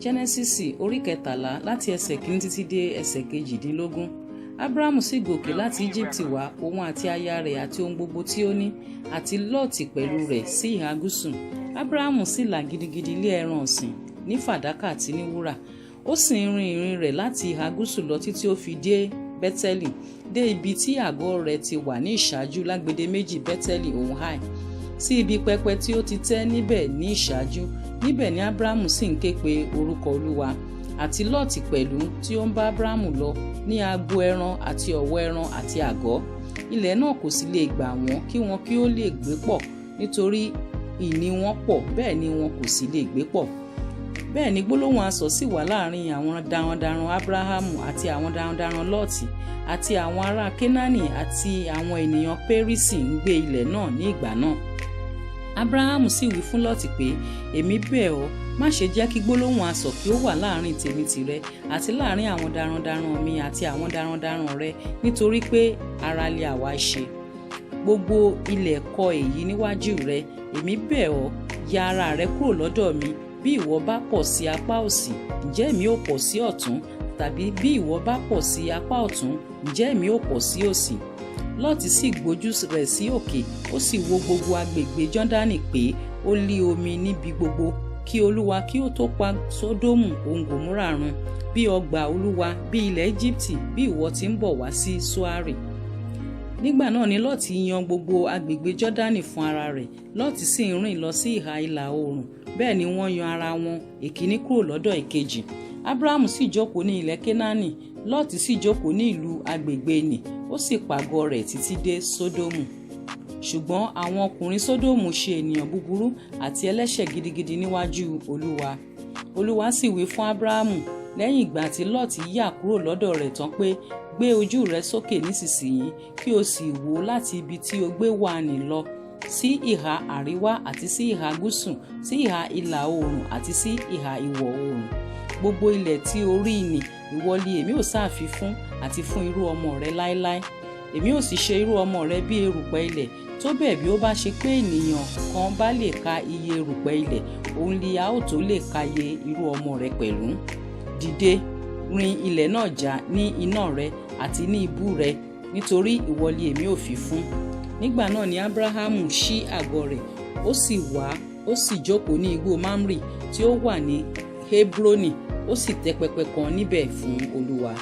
Genesis orí 13 láti ẹsẹ̀ 1 títí dé ẹsẹ̀ 18. Ábúráhámù sì gòkè láti Íjíbítì wá, òun àti aya rẹ̀ àti ohun gbogbo tí ó ní, àti Lọ́ọ̀tì pẹ̀lú rẹ̀ sí ìhà gúúsù. Ábúráhámù sì là gidigidi lé ẹran ọ̀sìn ní fàdákà àti ní wúrà. Ó sì ń rin ìrìn rẹ̀ láti ìhà gúúsù lọ títí ó fi dé Bẹ́tẹ́lì, dé ibi tí àgọ́ rẹ̀ ti wà ní ìṣáájú lágbede méjì Bẹ́tẹ́lì òun Háì, sí ibi pẹpẹ tí ó ti tẹ́ níbẹ̀ ní ìṣáájú. Níbẹ̀ ni Ábúráhámù sì ń ké pe orúkọ Olúwa, àti Lọ́ọ̀tì pẹ̀lú tí ó ń bá Ábúráhámù lọ ní agbo ẹran àti ọ̀wọ́ ẹran àti àgọ́. Ilẹ̀ náà kò sì lè gbà wọ́n kí wọn kí ó lè gbé pọ̀, nítorí ìní wọn pọ̀, bẹ́ẹ̀ ni wọn kò sì lè gbé pọ̀. Bẹ́ẹ̀ ni gbólóhùn asọ̀ sì wà láàrin àwọn darandaran Ábúráhámù àti àwọn darandaran Lọ́ọ̀tì, àti àwọn ará Kénáánì àti àwọn ènìyàn Pérísì ń gbé ilẹ̀ náà ní ìgbà náà. Ábúráhámù sì wí fún Lọ́ọ̀tì pé, èmi bẹ̀ ọ́, má ṣe jẹ́ kí gbólóhùn asọ̀ kí ó wà láàrin tèmi tìrẹ àti láàrin àwọn darandaran mi àti àwọn darandaran rẹ, nítorí pé ara lè àwa ṣe. Gbogbo ilẹ̀ kọ èyí níwájú rẹ. Èmi bẹ̀ ọ́, ya ara rẹ kúrò lọ́dọ̀ mi. Bí ìwọ bá pọ̀ sí apá òsì, ǹjẹ́ èmi ó pọ̀ sí ọ̀tún? Tàbí bí ìwọ bá pọ̀ sí apá ọ̀tún, ǹjẹ́ èmi ó pọ̀ sí òsì? Lọ́ọ̀tì sì gbójú rẹ̀ sí òkè, ó sì wo gbogbo agbègbè Jọ́dánì pé ó lí omi níbi gbogbo, kí Olúwa kí ó tó pa Sódómù òun Gòmórà run, bí ọgbà Olúwa, bí ilẹ̀ Íjíbítì, bí ìwọ ti ń bọ̀ wá sí Ṣoárì. Nígbà náà ni Lọ́ọ̀tì yan gbogbo agbègbè Jọ́dánì fún ara rẹ̀. Lọ́ọ̀tì sì ń rìn lọ sí ìhà ìlà oòrùn, bẹ́ẹ̀ ni wọ́n yan ara wọn èkíní kúrò lọ́dọ̀ ìkejì. Ábúráhámù sì jókòó ní ilẹ̀ Kénáánì, Lọ́ọ̀tì sì jókòó ní ìlú agbègbè nì, ó sì pàgọ́ rẹ̀ títí dé Sódómù. Ṣùgbọ́n àwọn ọkùnrin Sódómù ṣe ènìyàn búburú àti ẹlẹ́ṣẹ̀ gidigidi níwájú Olúwa. Olúwa sì wí fún Ábúráhámù lẹ́yìn ìgbà tí Lọ́ọ̀tì yà kúrò lọ́dọ̀ rẹ̀ tán pé, gbé ojú rẹ sókè nísinsìnyí, kí o sì wò láti ibi tí o gbé wà ní lọ, sí ìhà àríwá àti sí ìhà gúúsù, sí ìhà ìlà oòrùn àti sí ìhà ìwọ̀ oòrùn. Gbogbo ilẹ̀ tí o rí nì, ìwọ ni èmi ó sáfi fún àti fún irú ọmọ rẹ láéláé. Èmi ó sì ṣe irú ọmọ rẹ bí erùpẹ̀ ilẹ̀, tó bẹ́ẹ̀ bí ó bá ṣe pé ènìyàn kan bá lè ka iye erùpẹ̀ ilẹ̀, òun ni a ó tó lè ka iye irú ọmọ rẹ pẹ̀lú. Dìde, rin ilẹ̀ náà já ní iná rẹ àti ní ibú rẹ, nítorí ìwọ ni èmi ó fi fún. Nígbà náà ni Ábúráhámù ṣí àgọ́ rẹ̀, ó sì wá, ó sì jókòó ní igbó Mamre tí ó wà ní Hebroni, ó sì tẹ́ pẹpẹ kan níbẹ̀ fún Olúwa.